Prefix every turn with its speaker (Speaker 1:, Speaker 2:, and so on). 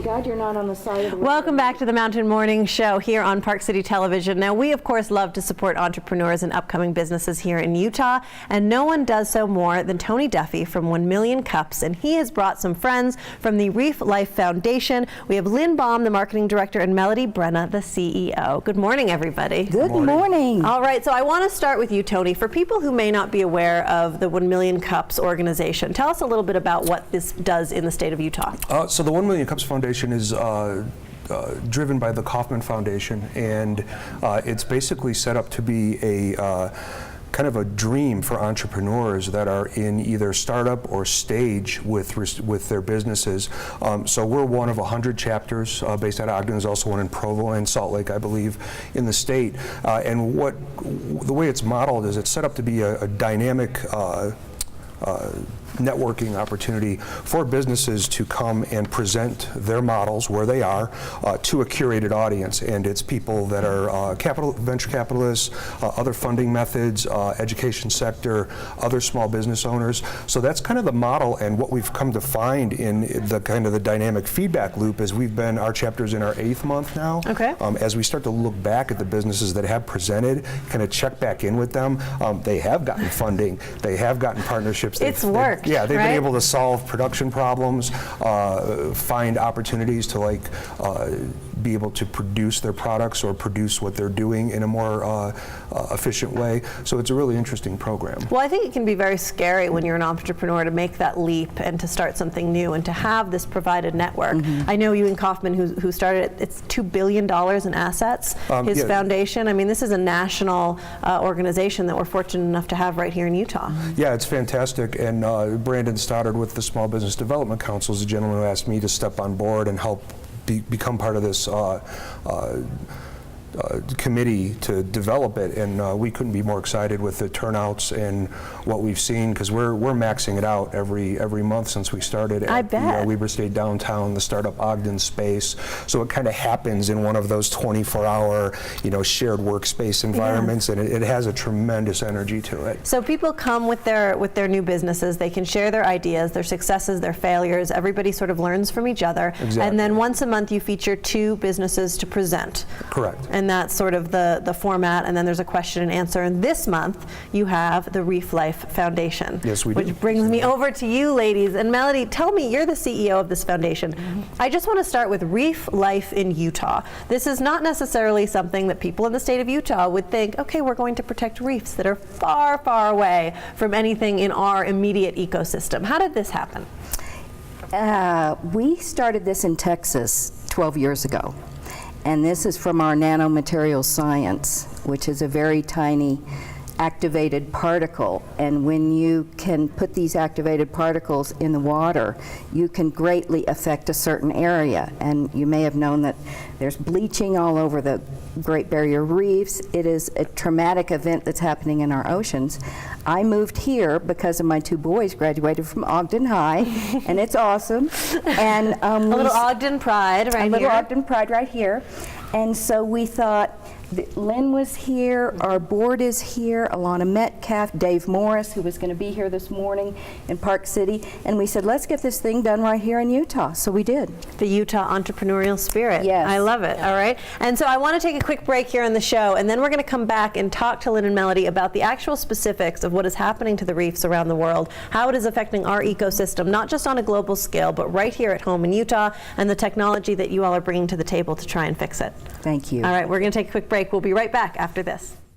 Speaker 1: God you're not on the side of the road.
Speaker 2: Welcome back to the Mountain Morning Show here on Park City Television. Now, we, of course, love to support entrepreneurs and upcoming businesses here in Utah, and no one does so more than Tony Duffy from 1 Million Cups, and he has brought some friends from the Reef Life Foundation. We have Lyn Baum, the marketing director, and Brenna, the CEO. Good morning, everybody.
Speaker 1: Good morning.
Speaker 2: All right, so I want to start with you, Tony. For people who may not be aware of the 1 Million Cups organization, tell us a little bit about what this does in the state of Utah.
Speaker 3: So the 1 Million Cups Foundation is driven by the Kauffman Foundation, and it's basically set up to be a kind of a dream for entrepreneurs that are in either startup or stage with their businesses. So we're one of 100 chapters based out of Ogden. There's also one in Provo and Salt Lake, I believe, in the state. And the way it's modeled is it's set up to be a dynamic networking opportunity for businesses to come and present their models where they are to a curated audience, and it's people that are venture capitalists, other funding methods, education sector, other small business owners. So that's kind of the model, and what we've come to find in the kind of the dynamic feedback loop is our chapter's in our 8th month now.
Speaker 2: Okay.
Speaker 3: As we start to look back at the businesses that have presented, kind of check back in with them, they have gotten funding, they have gotten partnerships.
Speaker 2: It's worked.
Speaker 3: Yeah, they've
Speaker 2: right?
Speaker 3: been able to solve production problems, find opportunities to be able to produce their products or produce what they're doing in a more efficient way. So it's a really interesting program.
Speaker 2: Well, I think it can be very scary when you're an entrepreneur to make that leap and to start something new and to have this provided network. Mm-hmm. I know you and Kauffman, who started it, it's $2 billion in assets, his foundation. I mean, this is a national organization that we're fortunate enough to have right here in Utah.
Speaker 3: Yeah, it's fantastic. And Brandon Stoddard with the Small Business Development Council is the gentleman who asked me to step on board and help become part of this committee to develop it, and we couldn't be more excited with the turnouts and what we've seen, because we're maxing it out every month since we started at the Weber State downtown, the Startup Ogden space. So it kind of happens in one of those 24-hour, shared workspace environments, and it has a tremendous energy to it.
Speaker 2: So people come with their new businesses. They can share their ideas, their successes, their failures. Everybody sort of learns from each other.
Speaker 3: Exactly.
Speaker 2: And then once a month you feature 2 businesses to present.
Speaker 3: Correct.
Speaker 2: And that's sort of the format, and then there's a question and answer. And this month you have the Reef Life Foundation.
Speaker 3: Yes, we do.
Speaker 2: Which brings me over to you, ladies. And Melody, tell me, you're the CEO of this foundation. Mm-hmm. I just want to start with Reef Life in Utah. This is not necessarily something that people in the state of Utah would think, okay, we're going to protect reefs that are far, far away from anything in our immediate ecosystem. How did this happen?
Speaker 1: We started this in Texas 12 years ago. And this is from our nanomaterial science, which is a very tiny activated particle. And when you can put these activated particles in the water, you can greatly affect a certain area. And you may have known that there's bleaching all over the Great Barrier Reefs. It is a traumatic event that's happening in our oceans. I moved here because of my 2 boys graduated from Ogden High, and it's awesome. And
Speaker 2: a little Ogden pride right here.
Speaker 1: A little Ogden pride right here. And so we thought, Lyn was here, our board is here, Alana Metcalf, Dave Morris, who was going to be here this morning in Park City, and we said, let's get this thing done right here in Utah. So we did.
Speaker 2: The Utah entrepreneurial spirit.
Speaker 1: Yes.
Speaker 2: I love it. Yeah. All right. And so I want to take a quick break here on the show, and then we're going to come back and talk to Lyn and Melody about the actual specifics of what is happening to the reefs around the world, how it is affecting our ecosystem, not just on a global scale, but right here at home in Utah, and the technology that you all are bringing to the table to try and fix it.
Speaker 1: Thank you.
Speaker 2: All right. We're going to take a quick break. We'll be right back after this.